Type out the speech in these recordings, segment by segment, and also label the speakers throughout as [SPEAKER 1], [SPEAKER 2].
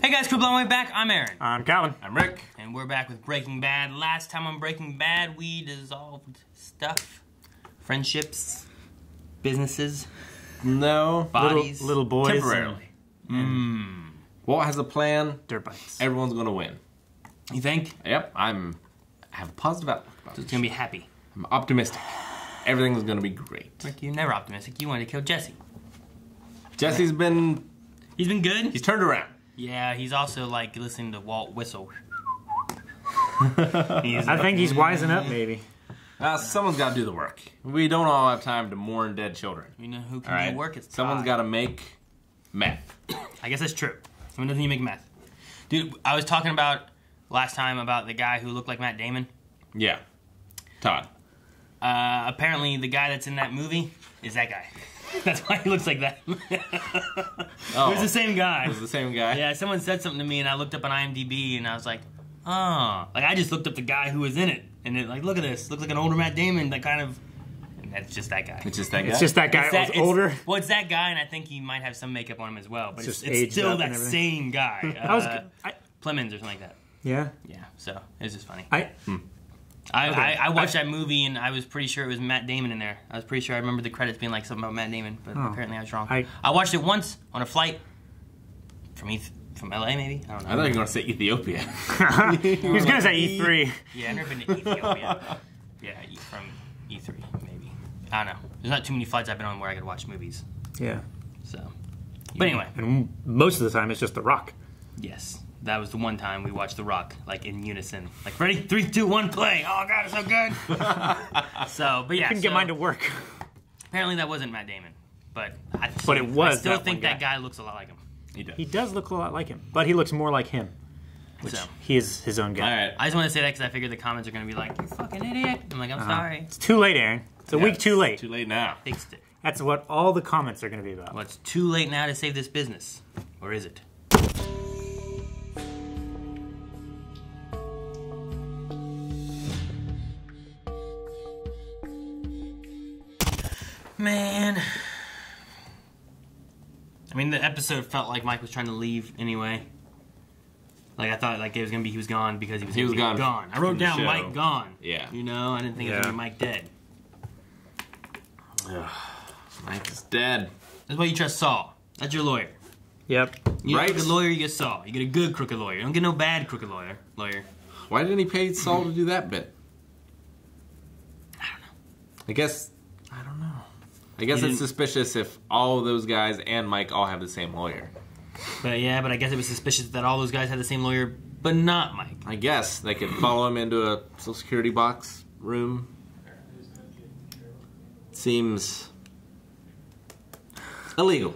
[SPEAKER 1] Hey guys, Crew Blown Way back. I'm Aaron.
[SPEAKER 2] I'm Calvin.
[SPEAKER 3] I'm Rick.
[SPEAKER 1] And we're back with Breaking Bad. Last time on Breaking Bad, we dissolved stuff. Friendships. Businesses.
[SPEAKER 3] No.
[SPEAKER 1] Bodies.
[SPEAKER 2] Little boys.
[SPEAKER 3] Temporarily. Walt has a plan.
[SPEAKER 2] Dirt bikes.
[SPEAKER 3] Everyone's going to win.
[SPEAKER 1] You think?
[SPEAKER 3] Yep. I have a positive outlook about
[SPEAKER 1] So
[SPEAKER 3] it.
[SPEAKER 1] it's going to be happy.
[SPEAKER 3] I'm optimistic. Everything's going to be great.
[SPEAKER 1] Rick, you're never optimistic. You wanted to kill Jesse.
[SPEAKER 3] Jesse's been...
[SPEAKER 1] He's been good?
[SPEAKER 3] He's turned around.
[SPEAKER 1] Yeah, he's also like listening to Walt whistle.
[SPEAKER 2] I think he's wising up, maybe.
[SPEAKER 3] Someone's got to do the work. We don't all have time to mourn dead children.
[SPEAKER 1] You know who can
[SPEAKER 3] All right?
[SPEAKER 1] do work? It's
[SPEAKER 3] Someone's
[SPEAKER 1] Todd.
[SPEAKER 3] got to make meth.
[SPEAKER 1] I guess that's true. Someone doesn't need to make meth. Dude, I was talking about last time about the guy who looked like Matt Damon.
[SPEAKER 3] Yeah. Todd.
[SPEAKER 1] Apparently the guy that's in that movie is that guy. That's why he looks like that.
[SPEAKER 3] Oh,
[SPEAKER 1] It was the same guy.
[SPEAKER 3] it was the same guy?
[SPEAKER 1] Yeah, someone said something to me and I looked up on IMDb and I was like, oh. Like I just looked up the guy who was in it. And it, like, look at this. Looks like an older Matt Damon, that kind of... And that's just that guy.
[SPEAKER 3] It's just that guy?
[SPEAKER 2] It's just that guy that was older.
[SPEAKER 1] Well, it's that guy and I think he might have some makeup on him as well. But
[SPEAKER 2] Just
[SPEAKER 1] it's
[SPEAKER 2] aged
[SPEAKER 1] still
[SPEAKER 2] up
[SPEAKER 1] that
[SPEAKER 2] and everything.
[SPEAKER 1] same guy. Plemons or something like that.
[SPEAKER 2] Yeah.
[SPEAKER 1] Yeah, so it was just funny.
[SPEAKER 2] Okay.
[SPEAKER 1] I watched that movie and I was pretty sure it was Matt Damon in there. I was pretty sure I remember the credits being like something about Matt Damon, but apparently I was wrong. I watched it once on a flight from LA, maybe? I don't know.
[SPEAKER 3] I thought you were going to say Ethiopia.
[SPEAKER 2] He was going to say E3.
[SPEAKER 1] Yeah, I've never been to Ethiopia. Yeah, from E3, maybe. I don't know. There's not too many flights I've been on where I could watch movies.
[SPEAKER 2] Yeah.
[SPEAKER 1] So, but anyway.
[SPEAKER 2] And most of the time, it's just The Rock.
[SPEAKER 1] Yes. That was the one time we watched The Rock, like, in unison. Like, ready? 3, 2, 1, play! Oh, God, it's so good! So, but yeah.
[SPEAKER 2] Couldn't get mine to work.
[SPEAKER 1] Apparently that wasn't Matt Damon. But I still think that guy looks a lot like him.
[SPEAKER 3] He does.
[SPEAKER 2] He does look a lot like him, but he looks more like him. Which he is his own guy.
[SPEAKER 3] All right.
[SPEAKER 1] I just want to say that because I figured the comments are going to be like, you fucking idiot. I'm like, I'm sorry.
[SPEAKER 2] It's too late, Aaron. It's a week too late.
[SPEAKER 3] Too late now.
[SPEAKER 1] Fixed it.
[SPEAKER 2] That's what all the comments are going to be about.
[SPEAKER 1] Well, it's too late now to save this business. Or is it? Man. I mean, the episode felt like Mike was trying to leave anyway. Like, I thought like it was going to be he was gone because he was gone. I wrote down
[SPEAKER 3] show.
[SPEAKER 1] Mike gone.
[SPEAKER 3] Yeah.
[SPEAKER 1] You know, I didn't think it was going to be Mike dead.
[SPEAKER 3] Mike is dead.
[SPEAKER 1] That's why you trust Saul. That's your lawyer.
[SPEAKER 2] Yep.
[SPEAKER 1] You get
[SPEAKER 3] Right.
[SPEAKER 1] a good lawyer, you get Saul. You get a good crooked lawyer. You don't get no bad crooked lawyer.
[SPEAKER 3] Why didn't he pay Saul to do that bit?
[SPEAKER 1] I don't know.
[SPEAKER 3] I don't know. I guess it's suspicious if all of those guys and Mike all have the same lawyer.
[SPEAKER 1] But yeah, but I guess it was suspicious that all those guys had the same lawyer, but not Mike.
[SPEAKER 3] I guess they could follow him into a Social Security box room. Seems illegal.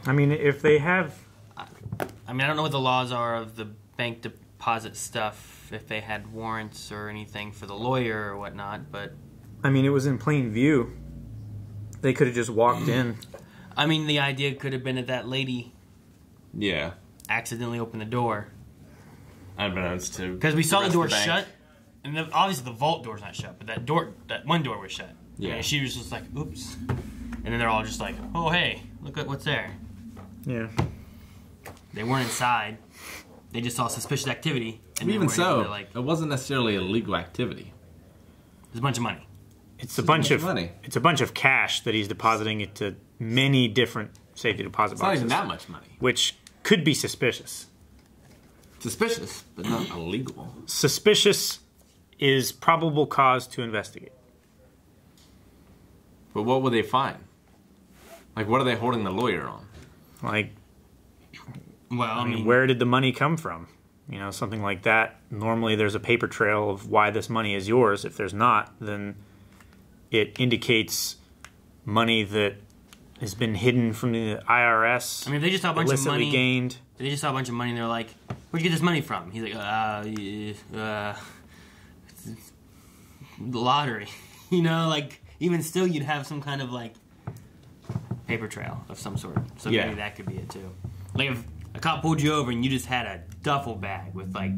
[SPEAKER 2] I mean, if they have...
[SPEAKER 1] I mean, I don't know what the laws are of the bank deposit stuff, if they had warrants or anything for the lawyer or whatnot, but...
[SPEAKER 2] I mean, it was in plain view. They could have just walked in.
[SPEAKER 1] I mean, the idea could have been that that lady
[SPEAKER 3] Yeah.
[SPEAKER 1] accidentally opened the door.
[SPEAKER 3] Unbeknownst to
[SPEAKER 1] Because we saw the door
[SPEAKER 3] bank.
[SPEAKER 1] shut, and obviously the vault door's not shut, but that one door was shut.
[SPEAKER 3] Yeah.
[SPEAKER 1] And she was just like, oops. And then they're all just like, oh, hey, look at what's there.
[SPEAKER 2] Yeah.
[SPEAKER 1] They weren't inside. They just saw suspicious activity. And
[SPEAKER 3] Even
[SPEAKER 1] they weren't able
[SPEAKER 3] so,
[SPEAKER 1] to, like,
[SPEAKER 3] it wasn't necessarily a legal activity.
[SPEAKER 1] there's a bunch of money.
[SPEAKER 2] It's a bunch of
[SPEAKER 3] money.
[SPEAKER 2] It's a bunch of cash that he's depositing into many different safety deposit
[SPEAKER 3] It's not
[SPEAKER 2] boxes.
[SPEAKER 3] even that much money.
[SPEAKER 2] Which could be suspicious.
[SPEAKER 3] Suspicious, but not illegal.
[SPEAKER 2] Suspicious is probable cause to investigate.
[SPEAKER 3] But what would they find? Like, what are they holding the lawyer on?
[SPEAKER 2] Like,
[SPEAKER 1] Well, I mean,
[SPEAKER 2] where did the money come from? You know, something like that. Normally there's a paper trail of why this money is yours. If there's not, then it indicates money that has been hidden from the IRS.
[SPEAKER 1] I mean, if they just saw a bunch of
[SPEAKER 2] illicitly
[SPEAKER 1] money,
[SPEAKER 2] gained.
[SPEAKER 1] they just saw a bunch of money and they're like, where'd you get this money from? He's like, the lottery. You know, like, even still you'd have some kind of, like, paper trail of some sort. So
[SPEAKER 3] Yeah.
[SPEAKER 1] maybe that could be it, too. Like, if a cop pulled you over and you just had a duffel bag with, like,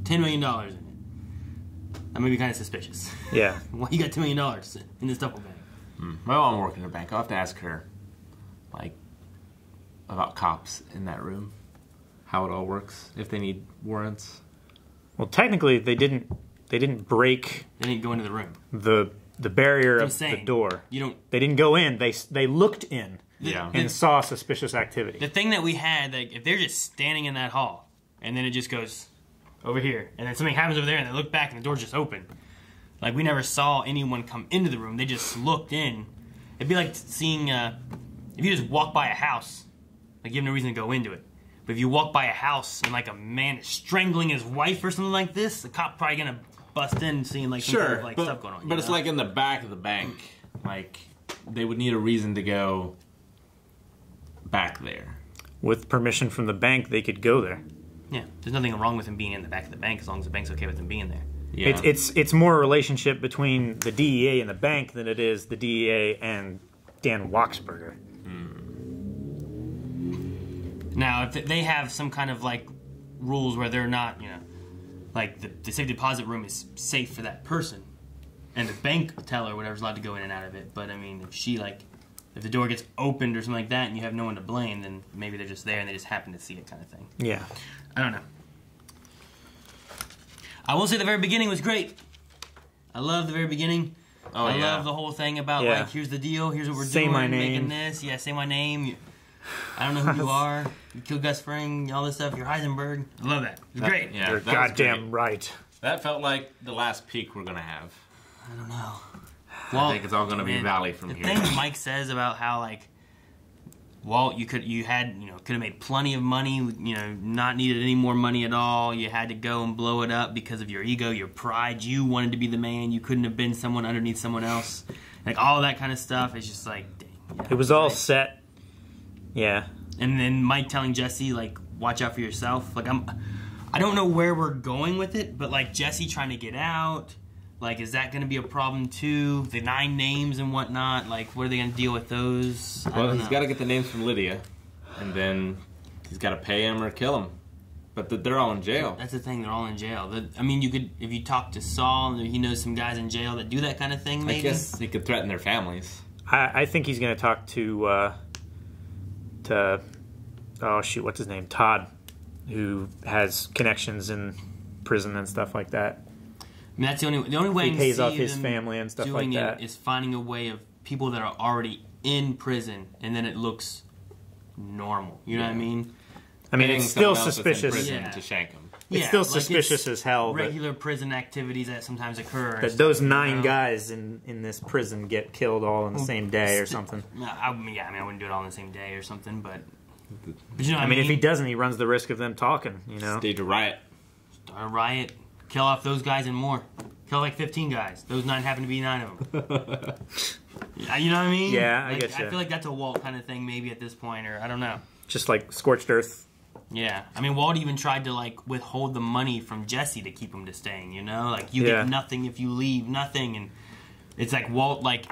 [SPEAKER 1] $10 million in it, that may be kind of suspicious.
[SPEAKER 2] Yeah.
[SPEAKER 1] Why you got $2 million in this duffel bag?
[SPEAKER 3] My mom worked in a bank. I'll have to ask her. Like, about cops in that room? How it all works? If they need warrants?
[SPEAKER 2] Well, technically, they didn't break.
[SPEAKER 1] They didn't go into the room.
[SPEAKER 2] The barrier of the door. They didn't go in. They looked in. And saw suspicious activity.
[SPEAKER 1] The thing that we had, like, if they're just standing in that hall, and then it just goes over here, and then something happens over there, and they look back, and the door's just open. Like, we never saw anyone come into the room. They just looked in. It'd be like seeing, if you just walk by a house, like, you have no reason to go into it. But if you walk by a house, and, like, a man is strangling his wife or something like this, the cop probably gonna bust in seeing, like, some kind of, like, stuff going on.
[SPEAKER 3] But it's like in the back of the bank. Like, they would need a reason to go back there.
[SPEAKER 2] With permission from the bank, they could go there.
[SPEAKER 1] Yeah, there's nothing wrong with him being in the back of the bank as long as the bank's okay with him being there.
[SPEAKER 2] Yeah. It's more a relationship between the DEA and the bank than it is the DEA and Dan Wachsberger.
[SPEAKER 1] Now, if they have some kind of, like, rules where they're not, you know, like, the safe deposit room is safe for that person, and the bank teller or whatever's allowed to go in and out of it, but, I mean, if the door gets opened or something like that and you have no one to blame, then maybe they're just there and they just happen to see it kind of thing.
[SPEAKER 2] Yeah.
[SPEAKER 1] I don't know. I will say the very beginning was great. I love the very beginning. I love the whole thing about, like, here's the deal, here's what we're doing, making this. Yeah, say my name. I don't know who you are. You killed Gus Fring, all this stuff. You're Heisenberg. I love that. It was great.
[SPEAKER 3] Yeah,
[SPEAKER 2] you're goddamn right.
[SPEAKER 3] That felt like the last peak we're going to have.
[SPEAKER 1] I don't know.
[SPEAKER 3] Well, I think it's all going to be valley from here.
[SPEAKER 1] The thing Mike says about how, like, Walt, could have made plenty of money, not needed any more money at all. You had to go and blow it up because of your ego, your pride. You wanted to be the man. You couldn't have been someone underneath someone else. Like, all that kind of stuff. It's just like, dang. Yeah,
[SPEAKER 2] it was all set. Yeah.
[SPEAKER 1] And then Mike telling Jesse, like, watch out for yourself. Like, I don't know where we're going with it, but, like, Jesse trying to get out. Like, is that going to be a problem, too? The 9 names and whatnot. Like, what are they going to deal with those?
[SPEAKER 3] Well, he's got to get the names from Lydia. And then he's got to pay him or kill him. But they're all in jail.
[SPEAKER 1] That's the thing. They're all in jail. I mean, you could, if you talk to Saul, he knows some guys in jail that do that kind of thing, maybe?
[SPEAKER 3] I guess he could threaten their families.
[SPEAKER 2] I think he's going to talk to, oh, shoot, what's his name? Todd, who has connections in prison and stuff like that.
[SPEAKER 1] I mean, that's the only way
[SPEAKER 2] he pays off his family and stuff like that.
[SPEAKER 1] Is finding a way of people that are already in prison, and then it looks normal. You know what I mean?
[SPEAKER 2] I mean, it's still suspicious
[SPEAKER 3] to shank him.
[SPEAKER 2] It's still suspicious as hell.
[SPEAKER 1] Regular prison activities that sometimes occur.
[SPEAKER 2] That those 9 guys in this prison get killed all on the same day or something.
[SPEAKER 1] I wouldn't do it all on the same day or something, but you know what
[SPEAKER 2] I mean, if he doesn't, he runs the risk of them talking.
[SPEAKER 3] Stage a riot.
[SPEAKER 1] Start a riot. Kill off those guys and more. Kill like 15 guys. Those 9 happen to be 9 of them. You know what I mean?
[SPEAKER 2] Yeah, I get you.
[SPEAKER 1] I feel like that's a Walt kind of thing maybe at this point, or I don't know.
[SPEAKER 2] Just like scorched earth.
[SPEAKER 1] Yeah. I mean, Walt even tried to, like, withhold the money from Jesse to keep him to staying, you know? Like, you get nothing if you leave, nothing. And it's like Walt, like,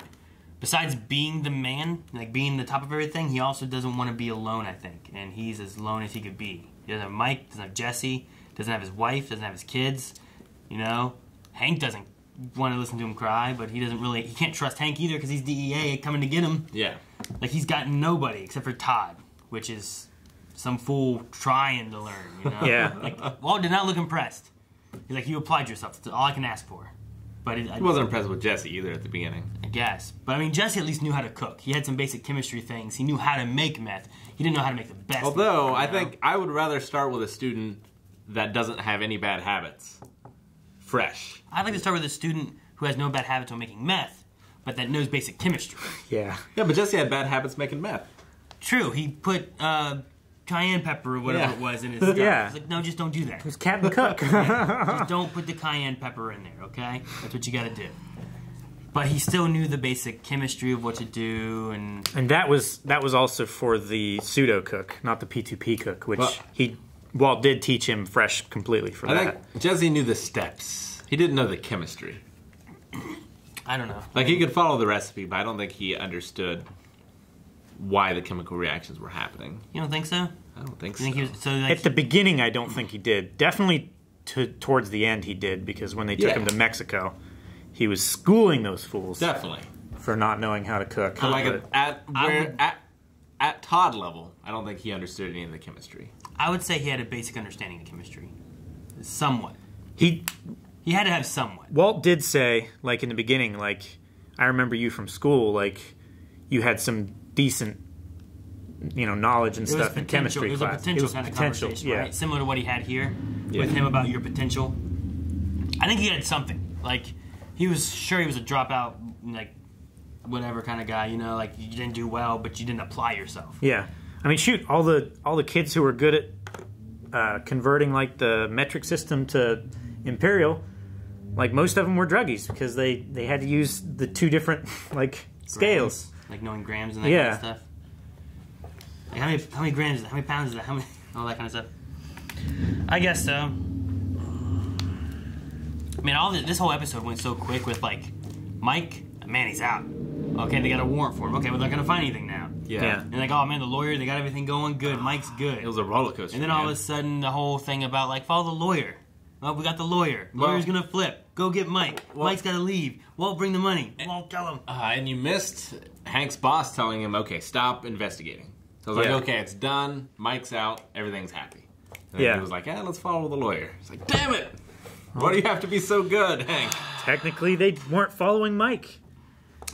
[SPEAKER 1] besides being the man, like being the top of everything, he also doesn't want to be alone, I think. And he's as alone as he could be. He doesn't have Mike, doesn't have Jesse, doesn't have his wife, doesn't have his kids. You know, Hank doesn't want to listen to him cry, but he can't trust Hank either because he's DEA coming to get him.
[SPEAKER 3] Yeah.
[SPEAKER 1] Like, he's got nobody except for Todd, which is some fool trying to learn, you know?
[SPEAKER 2] Yeah.
[SPEAKER 1] Like, Walt did not look impressed. He's like, you applied yourself. That's all I can ask for. But
[SPEAKER 3] he wasn't impressed with Jesse either at the beginning.
[SPEAKER 1] I guess. But, I mean, Jesse at least knew how to cook. He had some basic chemistry things. He knew how to make meth. He didn't know how to make the best
[SPEAKER 3] Although,
[SPEAKER 1] meth,
[SPEAKER 3] I think I would rather start with a student that doesn't have any bad habits. Fresh.
[SPEAKER 1] I'd like to start with a student who has no bad habits on making meth, but that knows basic chemistry.
[SPEAKER 2] Yeah.
[SPEAKER 3] Yeah, but Jesse had bad habits making meth.
[SPEAKER 1] True. He put cayenne pepper or whatever it was in his stuff.
[SPEAKER 2] Yeah.
[SPEAKER 1] He's like, no, just don't do that.
[SPEAKER 2] Who's Captain Cook?
[SPEAKER 1] Just don't put the cayenne pepper in there, okay? That's what you got to do. But he still knew the basic chemistry of what to do, and
[SPEAKER 2] that was also for the pseudo cook, not the P2P cook, which Walt did teach him fresh completely for that.
[SPEAKER 3] I think Jesse knew the steps. He didn't know the chemistry.
[SPEAKER 1] I don't know.
[SPEAKER 3] Like, he could follow the recipe, but I don't think he understood why the chemical reactions were happening.
[SPEAKER 1] You don't think so?
[SPEAKER 3] I don't think so.
[SPEAKER 2] At the beginning, I don't think he did. Definitely towards the end, he did, because when they took him to Mexico, he was schooling those fools.
[SPEAKER 3] Definitely.
[SPEAKER 2] For not knowing how to cook.
[SPEAKER 3] At at Todd level, I don't think he understood any of the chemistry.
[SPEAKER 1] I would say he had a basic understanding of chemistry. Somewhat.
[SPEAKER 2] He
[SPEAKER 1] had to have somewhat.
[SPEAKER 2] Walt did say, like, in the beginning, like, I remember you from school, like, you had some decent, knowledge and stuff in chemistry class.
[SPEAKER 1] It was a potential kind of conversation, right? Similar to what he had here with him about your potential. I think he had something. Like, he was sure he was a dropout, like, whatever kind of guy, like, you didn't do well, but you didn't apply yourself.
[SPEAKER 2] Yeah. I mean, shoot, all the kids who were good at converting, like, the metric system to imperial, like, most of them were druggies because they had to use the two different, like, scales.
[SPEAKER 1] Like knowing grams and that kind of stuff. Like, how many grams is that? How many pounds is that? All that kind of stuff. I guess so. I mean, this whole episode went so quick with, like, Mike, man, he's out. Okay, they got a warrant for him. Okay, well, they're going to find anything now.
[SPEAKER 2] Yeah.
[SPEAKER 1] And like, oh, man, the lawyer, they got everything going good. Mike's good.
[SPEAKER 3] It was a roller coaster.
[SPEAKER 1] And then all of a sudden, the whole thing about, like, follow the lawyer. Oh, we got the lawyer. Lawyer's going to flip. Go get Mike. Mike's got to leave. Walt, bring the money. Walt, tell him.
[SPEAKER 3] And you missed Hank's boss telling him, okay, stop investigating. So I was like, okay, it's done. Mike's out. Everything's happy. And then he was like, let's follow the lawyer. It's like, damn it. Why do you have to be so good, Hank?
[SPEAKER 2] Technically, they weren't following Mike.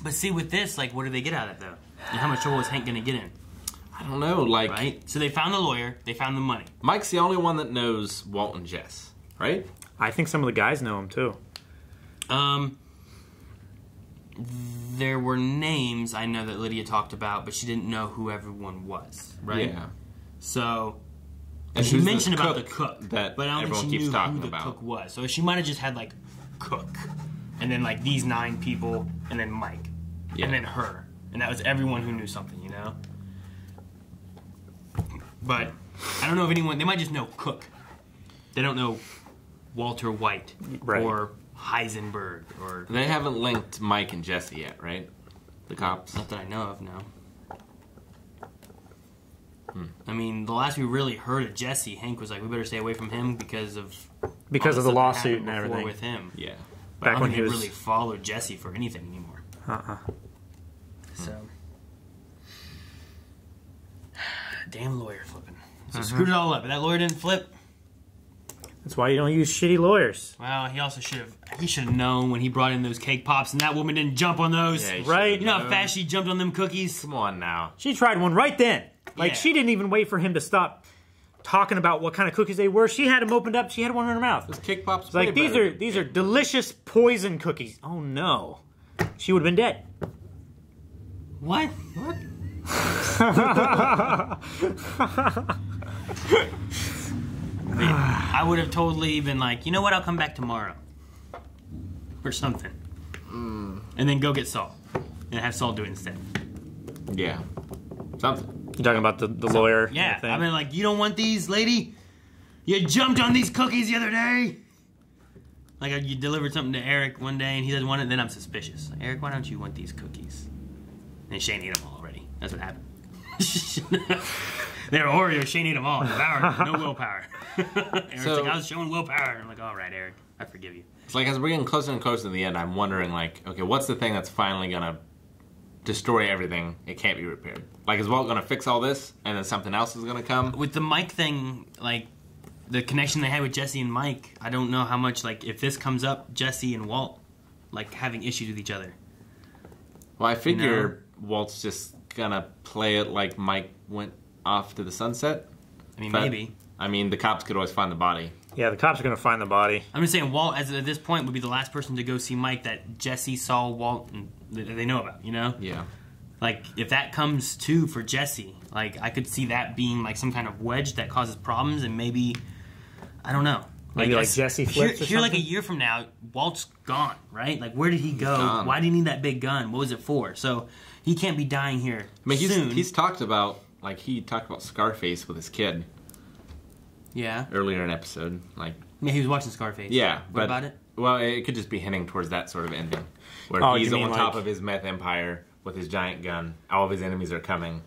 [SPEAKER 1] But see, with this, like, what do they get out of it, though? And how much trouble is Hank going to get in?
[SPEAKER 3] I don't know, like...
[SPEAKER 1] Right? So they found the lawyer, they found the money.
[SPEAKER 3] Mike's the only one that knows Walt and Jess, right?
[SPEAKER 2] I think some of the guys know him, too.
[SPEAKER 1] There were names I know that Lydia talked about, but she didn't know who everyone was, right?
[SPEAKER 3] Yeah.
[SPEAKER 1] So...
[SPEAKER 3] And
[SPEAKER 1] she mentioned about the cook,
[SPEAKER 3] that
[SPEAKER 1] but I don't think she knew who the cook was. So she might have just had, like, cook, and then, like, these 9 people, and then Mike, and then her. And that was everyone who knew something, But I don't know if anyone... They might just know Cook. They don't know Walter White or Heisenberg or...
[SPEAKER 3] They haven't linked Mike and Jesse yet, right? The cops?
[SPEAKER 1] Not that I know of, no. I mean, the last we really heard of Jesse, Hank was like, we better stay away from him because of
[SPEAKER 2] the lawsuit and everything
[SPEAKER 1] with him.
[SPEAKER 3] Yeah.
[SPEAKER 1] But I don't think they really followed Jesse for anything anymore. So, damn lawyer flipping. So screwed it all up. But that lawyer didn't flip.
[SPEAKER 2] That's why you don't use shitty lawyers.
[SPEAKER 1] Well, he also should have known when he brought in those cake pops and that woman didn't jump on those.
[SPEAKER 3] Yeah,
[SPEAKER 1] right? You know how fast she jumped on them cookies?
[SPEAKER 3] Come on now.
[SPEAKER 2] She tried one right then. Like, she didn't even wait for him to stop talking about what kind of cookies they were. She had them opened up. She had one in her mouth.
[SPEAKER 3] Those cake pops.
[SPEAKER 2] It's like, these are delicious poison cookies. Oh no, she would have been dead.
[SPEAKER 1] What? I would have totally been like, you know what? I'll come back tomorrow or something, and then go get Saul and have Saul do it instead.
[SPEAKER 3] Yeah. Something.
[SPEAKER 2] You talking about the lawyer?
[SPEAKER 1] Yeah. I mean, like, you don't want these, lady? You jumped on these cookies the other day? Like, you delivered something to Eric one day and he doesn't want it, then I'm suspicious. Like, Eric, why don't you want these cookies? And Shane ate them all already. That's what happened. They were Oreos. Shane ate them all. No willpower. Eric's like, I was showing willpower. I'm like, all right, Eric, I forgive you.
[SPEAKER 3] It's like, as we're getting closer and closer to the end, I'm wondering, like, okay, what's the thing that's finally going to destroy everything? It can't be repaired. Like, is Walt going to fix all this and then something else is going to come?
[SPEAKER 1] With the Mike thing, like, the connection they had with Jesse and Mike, I don't know how much, like, if this comes up, Jesse and Walt, like, having issues with each other.
[SPEAKER 3] Well, I figure Walt's just going to play it like Mike went off to the sunset.
[SPEAKER 1] I mean, maybe.
[SPEAKER 3] I mean, the cops could always find the body.
[SPEAKER 2] Yeah, the cops are going to find the body.
[SPEAKER 1] I'm just saying, Walt, at this point, would be the last person to go see Mike that Jesse saw Walt and they know about,
[SPEAKER 3] Yeah.
[SPEAKER 1] Like, if that comes too for Jesse, like, I could see that being, like, some kind of wedge that causes problems and maybe, I don't know.
[SPEAKER 2] Maybe like Jesse flips
[SPEAKER 1] here like a year from now, Walt's gone, right? Like, where did he go? Why did he need that big gun? What was it for? So, he can't be dying here soon.
[SPEAKER 3] He's talked about, like, Scarface with his kid.
[SPEAKER 1] Yeah.
[SPEAKER 3] Earlier in an episode. Like,
[SPEAKER 1] yeah, he was watching Scarface.
[SPEAKER 3] Yeah.
[SPEAKER 1] What about it?
[SPEAKER 3] Well, it could just be hinting towards that sort of ending. Where he's on top of his meth empire with his giant gun. All of his enemies are coming.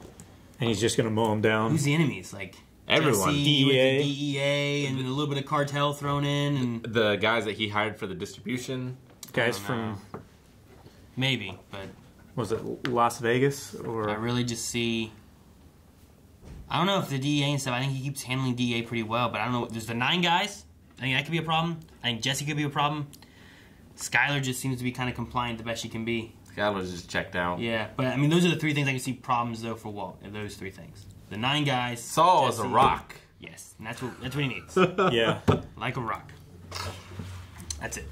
[SPEAKER 2] And he's just going to mow them down.
[SPEAKER 1] Who's the enemies? Like,
[SPEAKER 3] everyone.
[SPEAKER 1] Jesse
[SPEAKER 2] DEA.
[SPEAKER 1] With the DEA and a little bit of cartel thrown in. And
[SPEAKER 3] the guys that he hired for the distribution.
[SPEAKER 2] Guys from...
[SPEAKER 1] Maybe, but...
[SPEAKER 2] Was it Las Vegas? Or
[SPEAKER 1] I really just see... I don't know if the DEA and stuff, I think he keeps handling DEA pretty well, but I don't know. There's the 9 guys. I think that could be a problem. I think Jesse could be a problem. Skylar just seems to be kind of compliant the best she can be.
[SPEAKER 3] Skylar's just checked out.
[SPEAKER 1] Yeah, but I mean, those are the 3 things I can see problems, though, for Walt. Those 3 things. The 9 guys.
[SPEAKER 3] Saul is a rock.
[SPEAKER 1] Yes, and that's what he needs.
[SPEAKER 2] Yeah.
[SPEAKER 1] Like a rock. That's it.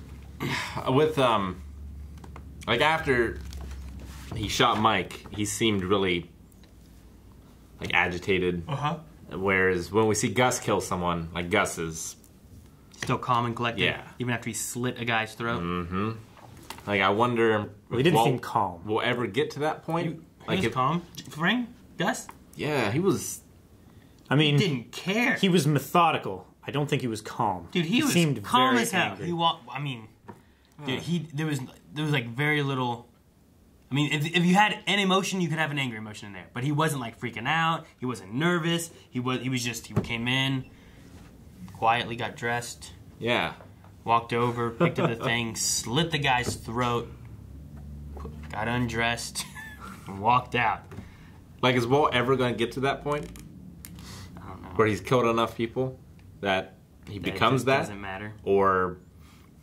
[SPEAKER 3] With, like, after he shot Mike, he seemed really, like, agitated.
[SPEAKER 1] Uh-huh.
[SPEAKER 3] Whereas when we see Gus kill someone, like, Gus is...
[SPEAKER 1] Still calm and collected.
[SPEAKER 3] Yeah.
[SPEAKER 1] Even after he slit a guy's throat.
[SPEAKER 3] Mm-hmm. Like, I wonder...
[SPEAKER 2] Well, he didn't seem calm.
[SPEAKER 3] We'll ever get to that point?
[SPEAKER 1] He was calm. Frank? Gus?
[SPEAKER 3] Yeah, he was...
[SPEAKER 2] I mean...
[SPEAKER 1] He didn't care.
[SPEAKER 2] He was methodical. I don't think he was calm.
[SPEAKER 1] Dude, he was
[SPEAKER 2] seemed
[SPEAKER 1] calm
[SPEAKER 2] very
[SPEAKER 1] as hell.
[SPEAKER 2] angry.
[SPEAKER 1] He walked... I mean... Dude, there was like very little... I mean, if you had an emotion, you could have an angry emotion in there. But he wasn't like freaking out. He wasn't nervous. He came in, quietly got dressed.
[SPEAKER 3] Yeah.
[SPEAKER 1] Walked over, picked up the thing, slit the guy's throat, got undressed, and walked out.
[SPEAKER 3] Like, is Walt ever going to get to that point?
[SPEAKER 1] I don't know.
[SPEAKER 3] Where he's killed enough people that he becomes that?
[SPEAKER 1] Doesn't matter.
[SPEAKER 3] Or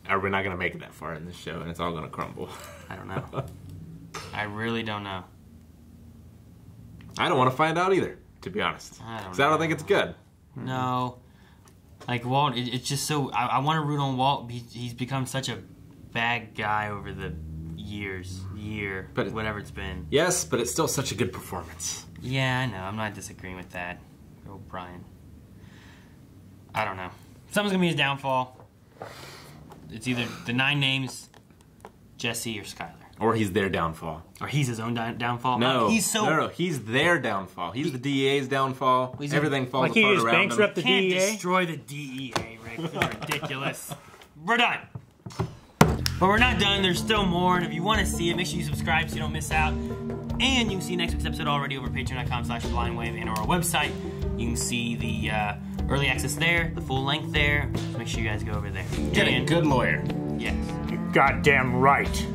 [SPEAKER 3] are we not going to make it that far in this show and it's all going to crumble?
[SPEAKER 1] I don't know. I really don't know.
[SPEAKER 3] I don't want to find out either, to be honest.
[SPEAKER 1] I
[SPEAKER 3] don't think it's good.
[SPEAKER 1] No. Like, Walt, it's just so... I want to root on Walt. He's become such a bad guy over the year,
[SPEAKER 3] but
[SPEAKER 1] whatever it's been.
[SPEAKER 3] Yes, but it's still such a good performance.
[SPEAKER 1] Yeah, I know. I'm not disagreeing with that. Oh, Brian. I don't know. Something's going to be his downfall. It's either the 9 names, Jesse, or Skylar.
[SPEAKER 3] Or he's their downfall.
[SPEAKER 1] Or he's his own downfall.
[SPEAKER 3] No,
[SPEAKER 1] he's so...
[SPEAKER 3] no, he's their downfall. He's the DEA's downfall. Everything falls
[SPEAKER 2] like he
[SPEAKER 3] apart
[SPEAKER 2] just
[SPEAKER 3] around him.
[SPEAKER 2] bankrupt the
[SPEAKER 1] Can't
[SPEAKER 2] DEA?
[SPEAKER 1] destroy the DEA, Rick. This is ridiculous. We're done. But we're not done. There's still more. And if you want to see it, make sure you subscribe so you don't miss out. And you can see next week's episode already over patreon.com/blindwave and on our website. You can see the early access there, the full length there. So make sure you guys go over there.
[SPEAKER 3] Get a good lawyer.
[SPEAKER 1] Yes.
[SPEAKER 2] You're goddamn right.